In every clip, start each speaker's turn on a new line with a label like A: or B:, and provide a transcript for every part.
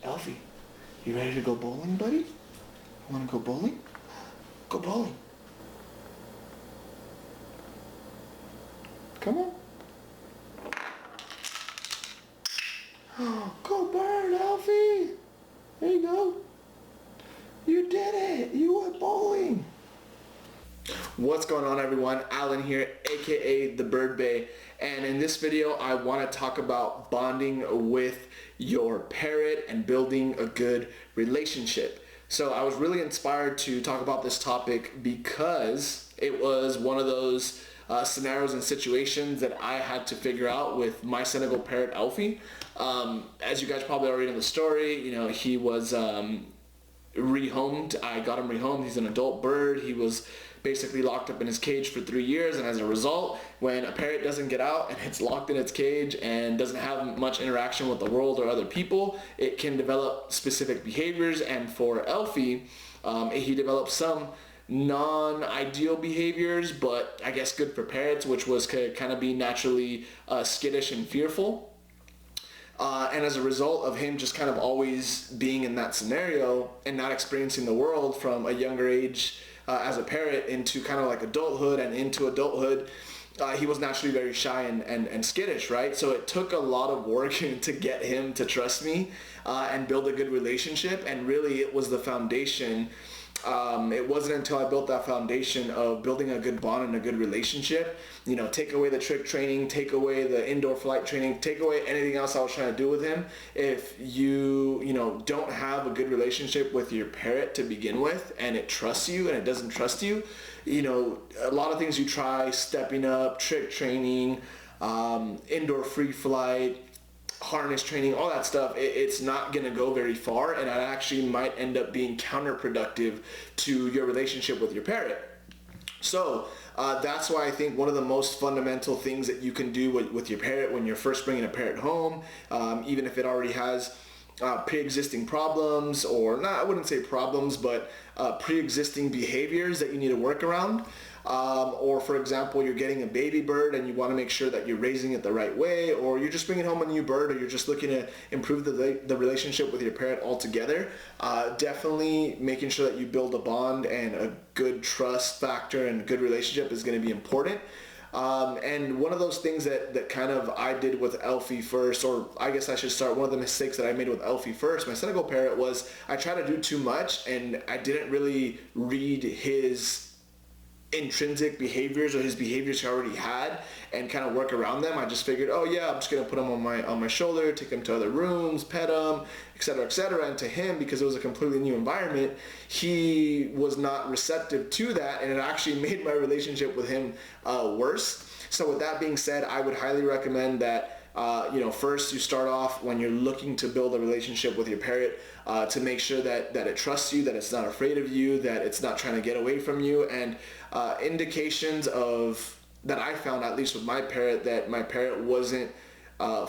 A: Alfie, you ready to go bowling, buddy? Want to go bowling? Go bowling. Come on. Go bird, Alfie. There you go. You did it. You went bowling. What's going on, everyone? Alan here, aka the Bird Bay, and in this video I want to talk about bonding with your parrot and building a good relationship. So I was really inspired to talk about this topic because it was one of those scenarios and situations that I had to figure out with my Senegal parrot Alfie. As you guys probably already know the story, you know, he was rehomed. I got him rehomed. He's an adult bird. He was basically locked up in his cage for 3 years, and as a result, when a parrot doesn't get out and it's locked in its cage and doesn't have much interaction with the world or other people, it can develop specific behaviors. And for Alfie, he developed some non-ideal behaviors, but I guess good for parrots, which was kind of be naturally skittish and fearful. And as a result of him just kind of always being in that scenario and not experiencing the world from a younger age as a parrot into kind of like adulthood and into adulthood, he was naturally very shy and skittish, right? So it took a lot of work to get him to trust me and build a good relationship. And really it was the foundation. It wasn't until I built that foundation of building a good bond and a good relationship, you know, take away the trick training, take away the indoor flight training, take away anything else I was trying to do with him. If you don't have a good relationship with your parrot to begin with, and it trusts you and it doesn't trust you, you know, a lot of things you try, stepping up, trick training, indoor free flight, harness training, all that stuff, it's not going to go very far, and it actually might end up being counterproductive to your relationship with your parrot. So that's why I think one of the most fundamental things that you can do with your parrot when you're first bringing a parrot home, even if it already has pre-existing problems, or not, I wouldn't say problems, but pre-existing behaviors that you need to work around. Or for example, you're getting a baby bird and you want to make sure that you're raising it the right way, or you're just bringing home a new bird, or you're just looking to improve the relationship with your parrot altogether. Definitely making sure that you build a bond and a good trust factor and a good relationship is going to be important. And one of those things that kind of I did with Alfie first, or I guess I should start, one of the mistakes that I made with Alfie first, my Senegal parrot, was I tried to do too much and I didn't really read his intrinsic behaviors or his behaviors he already had and kind of work around them. I just figured, oh yeah, I'm just gonna put him on my shoulder, take him to other rooms, pet him, etc., etc. And to him, because it was a completely new environment, he was not receptive to that, and it actually made my relationship with him worse. So with that being said, I would highly recommend that first you start off when you're looking to build a relationship with your parrot to make sure that it trusts you, that it's not afraid of you, that it's not trying to get away from you. And indications of that I found, at least with my parrot, that my parrot wasn't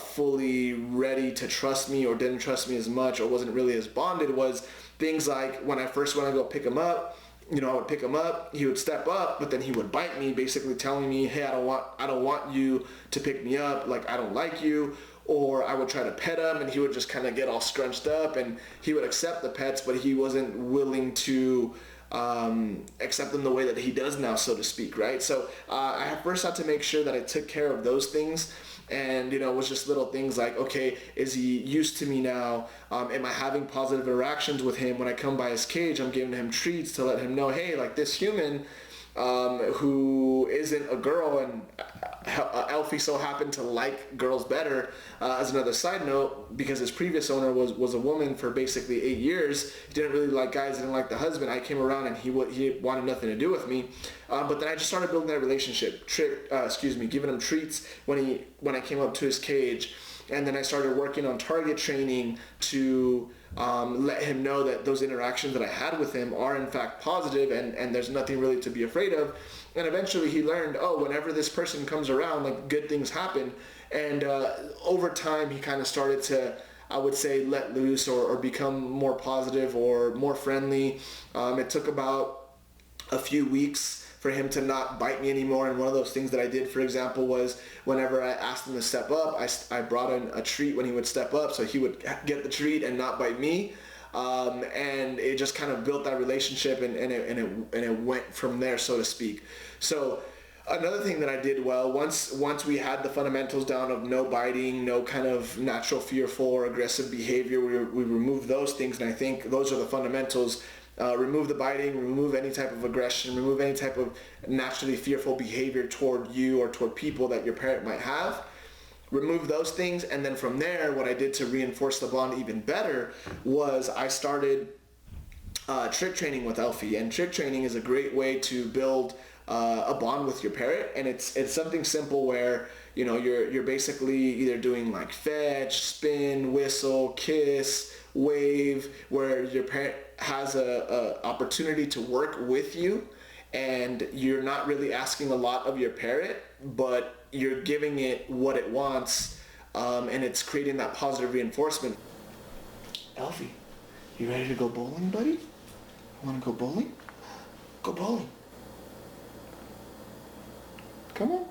A: fully ready to trust me or didn't trust me as much or wasn't really as bonded, was things like when I first went to go pick him up. You know, I would pick him up, he would step up, but then he would bite me, basically telling me, hey, I don't want you to pick me up, like I don't like you. Or I would try to pet him and he would just kind of get all scrunched up, and he would accept the pets, but he wasn't willing to accept them the way that he does now, so to speak, right? So I first had to make sure that I took care of those things. And it was just little things like, okay, is he used to me now? Am I having positive interactions with him? When I come by his cage, I'm giving him treats to let him know, hey, like this human who isn't a girl, and Alfie so happened to like girls better, as another side note, because his previous owner was a woman for basically 8 years. He didn't really like guys, didn't like the husband. I came around and he wanted nothing to do with me. But then I just started building that relationship, giving him treats when I came up to his cage. And then I started working on target training to let him know that those interactions that I had with him are in fact positive, and there's nothing really to be afraid of. And eventually he learned, oh, whenever this person comes around, like good things happen. And over time he kind of started to, I would say, let loose or become more positive or more friendly. It took about a few weeks for him to not bite me anymore. And one of those things that I did, for example, was whenever I asked him to step up, I brought in a treat when he would step up, so he would get the treat and not bite me. And it just kind of built that relationship, and it went from there, so to speak. So another thing that I did well, once we had the fundamentals down of no biting, no kind of natural fearful or aggressive behavior, we removed those things, and I think those are the fundamentals. Remove the biting, remove any type of aggression, remove any type of naturally fearful behavior toward you or toward people that your parent might have. Remove those things, and then from there, what I did to reinforce the bond even better was I started trick training with Alfie. And trick training is a great way to build a bond with your parrot, and it's something simple where you're basically either doing like fetch, spin, whistle, kiss, wave, where your parent has a opportunity to work with you, and you're not really asking a lot of your parrot, but you're giving it what it wants, and it's creating that positive reinforcement. Alfie, you ready to go bowling, buddy? Want to go bowling? Go bowling. Come on.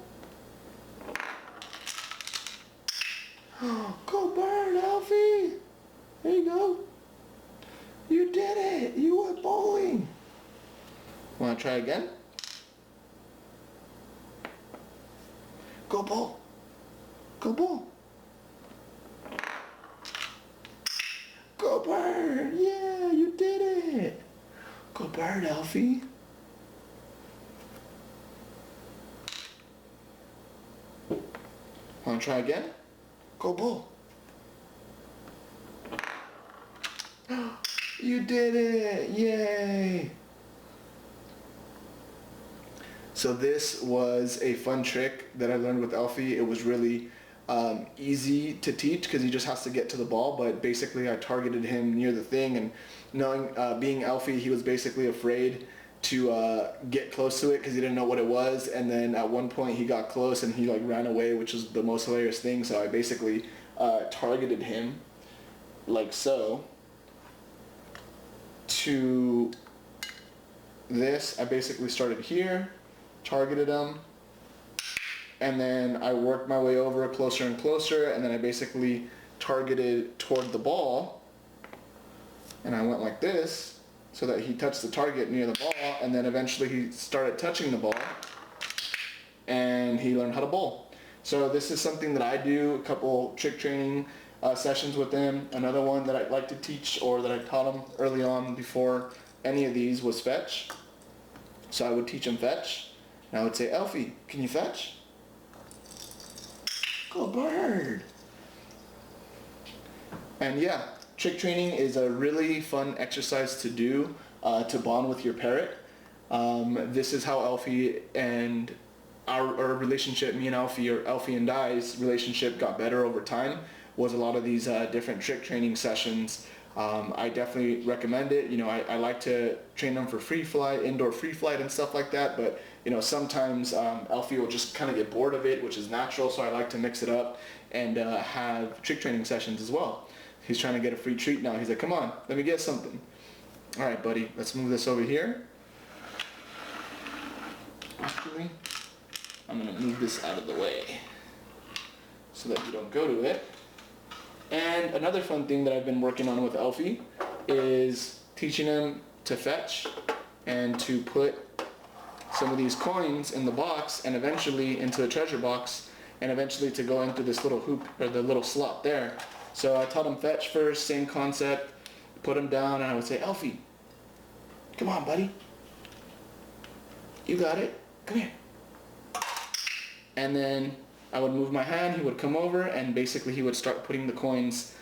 A: Go bird, Alfie. There you go. You did it. You went bowling. Want to try again? Go bowl. Go bowl. Go bird. Yeah, you did it. Go bird, Alfie. Want to try again? Go bull. You did it! Yay! So this was a fun trick that I learned with Alfie. It was really easy to teach because he just has to get to the ball, but basically I targeted him near the thing, and knowing, being Alfie, he was basically afraid to get close to it because he didn't know what it was, and then at one point he got close and he like ran away, which is the most hilarious thing. So I basically targeted him like so to this. I basically started here, targeted him, and then I worked my way over closer and closer, and then I basically targeted toward the ball, and I went like this so that he touched the target near the ball, and then eventually he started touching the ball and he learned how to bowl. So this is something that I do, a couple trick training sessions with him. Another one that I'd like to teach, or that I taught him early on before any of these, was fetch. So I would teach him fetch, and I would say, Alfie, can you fetch? Go bird. And yeah, trick training is a really fun exercise to do to bond with your parrot. This is how Alfie and our relationship, me and Alfie, or Alfie and I's relationship, got better over time, was a lot of these different trick training sessions. I definitely recommend it. I like to train them for free flight, indoor free flight and stuff like that, but sometimes Alfie will just kind of get bored of it, which is natural, so I like to mix it up and have trick training sessions as well. He's trying to get a free treat now. He's like, come on, let me get something. All right, buddy, let's move this over here. Actually, I'm going to move this out of the way so that you don't go to it. And another fun thing that I've been working on with Alfie is teaching him to fetch and to put some of these coins in the box, and eventually into the treasure box, and eventually to go into this little hoop, or the little slot there. So I taught him fetch first, same concept, put him down, and I would say, Alfie, come on, buddy. You got it. Come here. And then I would move my hand, he would come over, and basically he would start putting the coins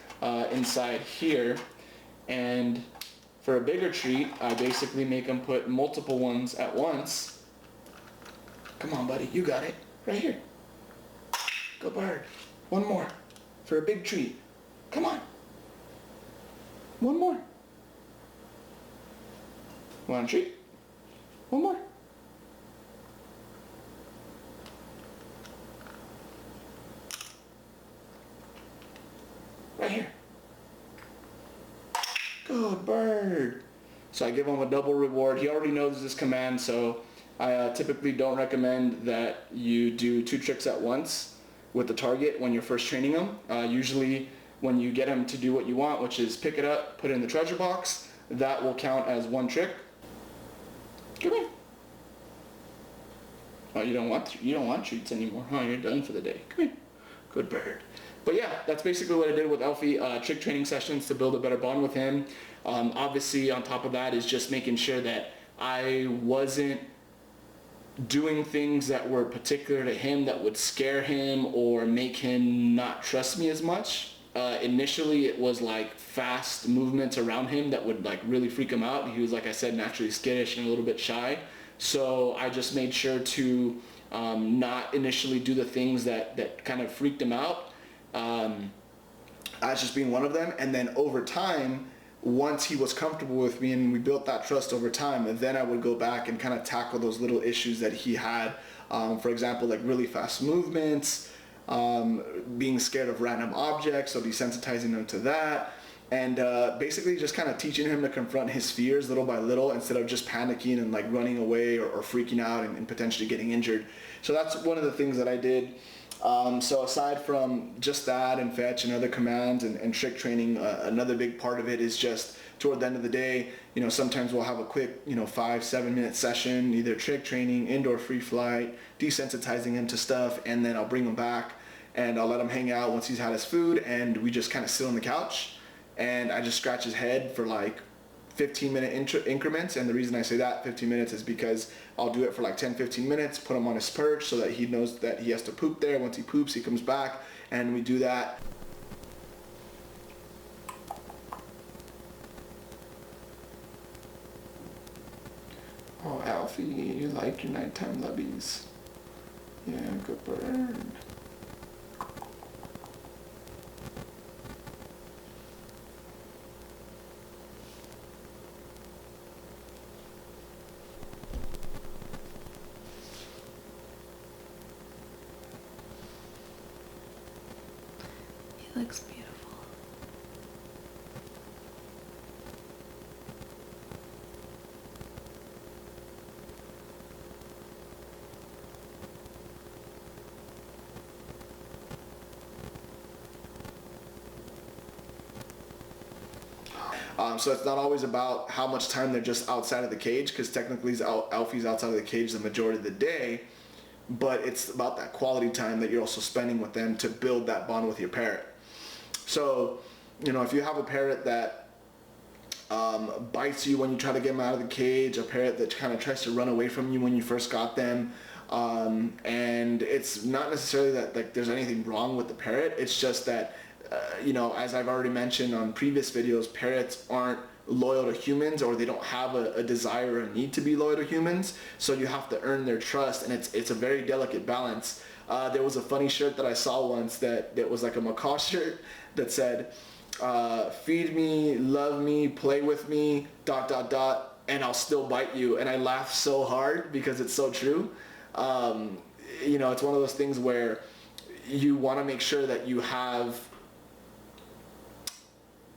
A: inside here. And for a bigger treat, I basically make him put multiple ones at once. Come on, buddy, you got it. Right here. Go bird. One more for a big treat. Come on. One more. Want a treat? One more. Right here. Good bird. So I give him a double reward. He already knows this command, so I typically don't recommend that you do 2 tricks at once with the target when you're first training them. Usually when you get them to do what you want, which is pick it up, put it in the treasure box, that will count as 1 trick. Come here. Oh, you don't want treats anymore, huh? You're done for the day. Come here. Good bird. But yeah, that's basically what I did with Alfie. Trick training sessions to build a better bond with him. Obviously, on top of that is just making sure that I wasn't doing things that were particular to him that would scare him or make him not trust me as much. Initially, it was like fast movements around him that would like really freak him out. He was, like I said, naturally skittish and a little bit shy. So I just made sure to not initially do the things that kind of freaked him out. As just being one of them. And then over time, once he was comfortable with me and we built that trust over time, and then I would go back and kind of tackle those little issues that he had. For example, like really fast movements, being scared of random objects, so desensitizing him to that. And basically just kind of teaching him to confront his fears little by little instead of just panicking and like running away or freaking out and potentially getting injured. So that's one of the things that I did. So aside from just that and fetch and other commands and trick training, another big part of it is just toward the end of the day, sometimes we'll have a quick, 5-7 minute session, either trick training, indoor free flight, desensitizing him to stuff, and then I'll bring him back and I'll let him hang out once he's had his food, and we just kind of sit on the couch and I just scratch his head for like 15-minute increments. And the reason I say that 15 minutes is because I'll do it for like 10-15 minutes, put him on his perch so that he knows that he has to poop there. Once he poops, he comes back, and we do that. Oh, Alfie, you like your nighttime lubbies. Yeah, good bird.
B: He looks beautiful.
A: So it's not always about how much time they're just outside of the cage, because technically Alfie's outside of the cage the majority of the day, but it's about that quality time that you're also spending with them to build that bond with your parrot. So, if you have a parrot that bites you when you try to get them out of the cage, a parrot that kind of tries to run away from you when you first got them, and it's not necessarily that like there's anything wrong with the parrot, it's just that as I've already mentioned on previous videos, parrots aren't loyal to humans, or they don't have a desire or a need to be loyal to humans, so you have to earn their trust, and it's a very delicate balance. There was a funny shirt that I saw once that was like a macaw shirt that said, feed me, love me, play with me, ... and I'll still bite you. And I laughed so hard because it's so true. It's one of those things where you want to make sure that you have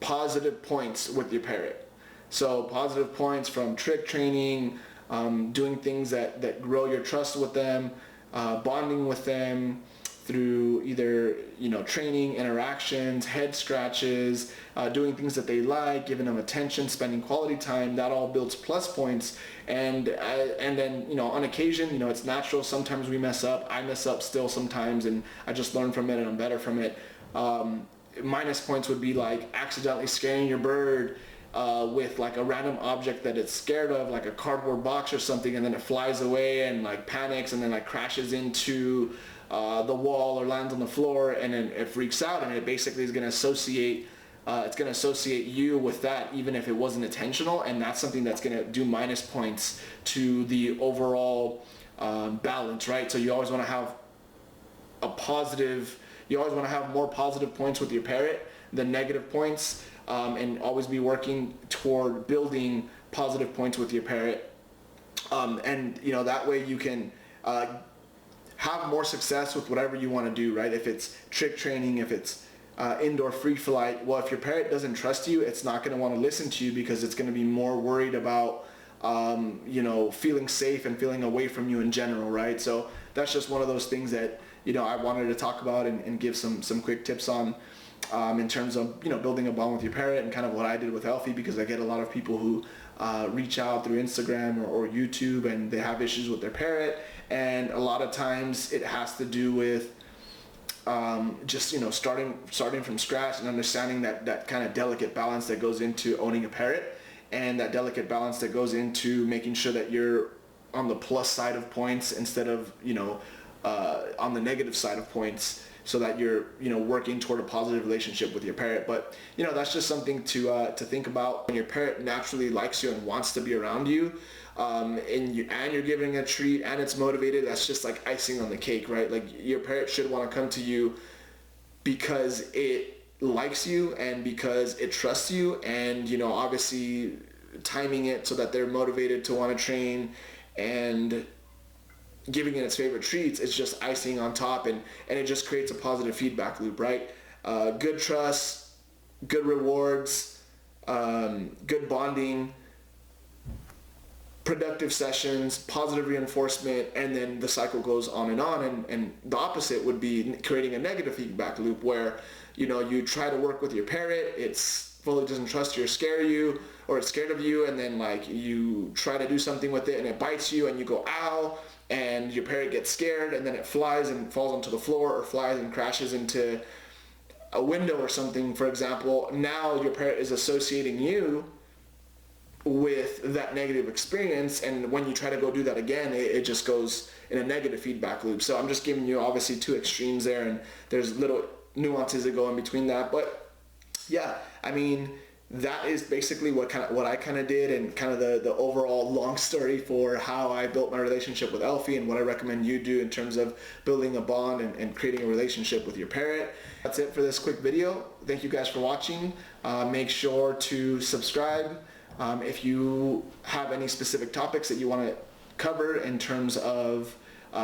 A: positive points with your parrot. So positive points from trick training, doing things that grow your trust with them, bonding with them through either training, interactions, head scratches, doing things that they like, giving them attention, spending quality time. That all builds plus points. And then on occasion, it's natural. Sometimes we mess up. I mess up still sometimes, and I just learn from it and I'm better from it. Minus points would be like accidentally scaring your bird with like a random object that it's scared of, like a cardboard box or something, and then it flies away and like panics and then like crashes into the wall or lands on the floor, and then it freaks out, and it basically is going to associate you with that, even if it wasn't intentional, and that's something that's going to do minus points to the overall balance, right? So you always want to have more positive points with your parrot than negative points, and always be working toward building positive points with your parrot, and that way you can have more success with whatever you want to do, right? If it's trick training, if it's indoor free flight, well, if your parrot doesn't trust you, it's not going to want to listen to you because it's going to be more worried about feeling safe and feeling away from you in general, right? So that's just one of those things that, I wanted to talk about and give some quick tips on in terms of, building a bond with your parrot, and kind of what I did with Alfie, because I get a lot of people who reach out through Instagram or YouTube, and they have issues with their parrot. And a lot of times it has to do with just starting from scratch and understanding that kind of delicate balance that goes into owning a parrot, and that delicate balance that goes into making sure that you're on the plus side of points instead of on the negative side of points, so that you're working toward a positive relationship with your parrot. But that's just something to think about. When your parrot naturally likes you and wants to be around you, and you're giving a treat and it's motivated, that's just like icing on the cake, right? Like, your parrot should want to come to you because it likes you and because it trusts you, and obviously timing it so that they're motivated to want to train and giving it its favorite treats is just icing on top, and it just creates a positive feedback loop, right? Good trust, good rewards, good bonding, productive sessions, positive reinforcement, and then the cycle goes on. And the opposite would be creating a negative feedback loop where you try to work with your parrot, it's fully doesn't trust you or scare you, or it's scared of you, and then like you try to do something with it and it bites you and you go ow, and your parrot gets scared, and then it flies and falls onto the floor, or flies and crashes into a window or something, for example. Now your parrot is associating you with that negative experience, and when you try to go do that again, it just goes in a negative feedback loop. So I'm just giving you obviously two extremes there, and there's little nuances that go in between that. But yeah, I mean, that is basically what I kind of did, and kind of the overall long story for how I built my relationship with Alfie, and what I recommend you do in terms of building a bond and creating a relationship with your parrot. That's it for this quick video. Thank you guys for watching. Make sure to subscribe. If you have any specific topics that you want to cover in terms of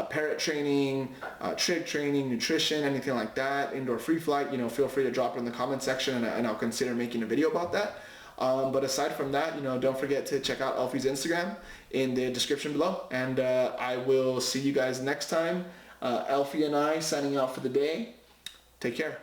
A: parrot training, trig training, nutrition, anything like that, indoor free flight, feel free to drop it in the comment section, and I'll consider making a video about that. But aside from that, don't forget to check out Alfie's Instagram in the description below, and I will see you guys next time. Alfie and I signing out for the day. Take care.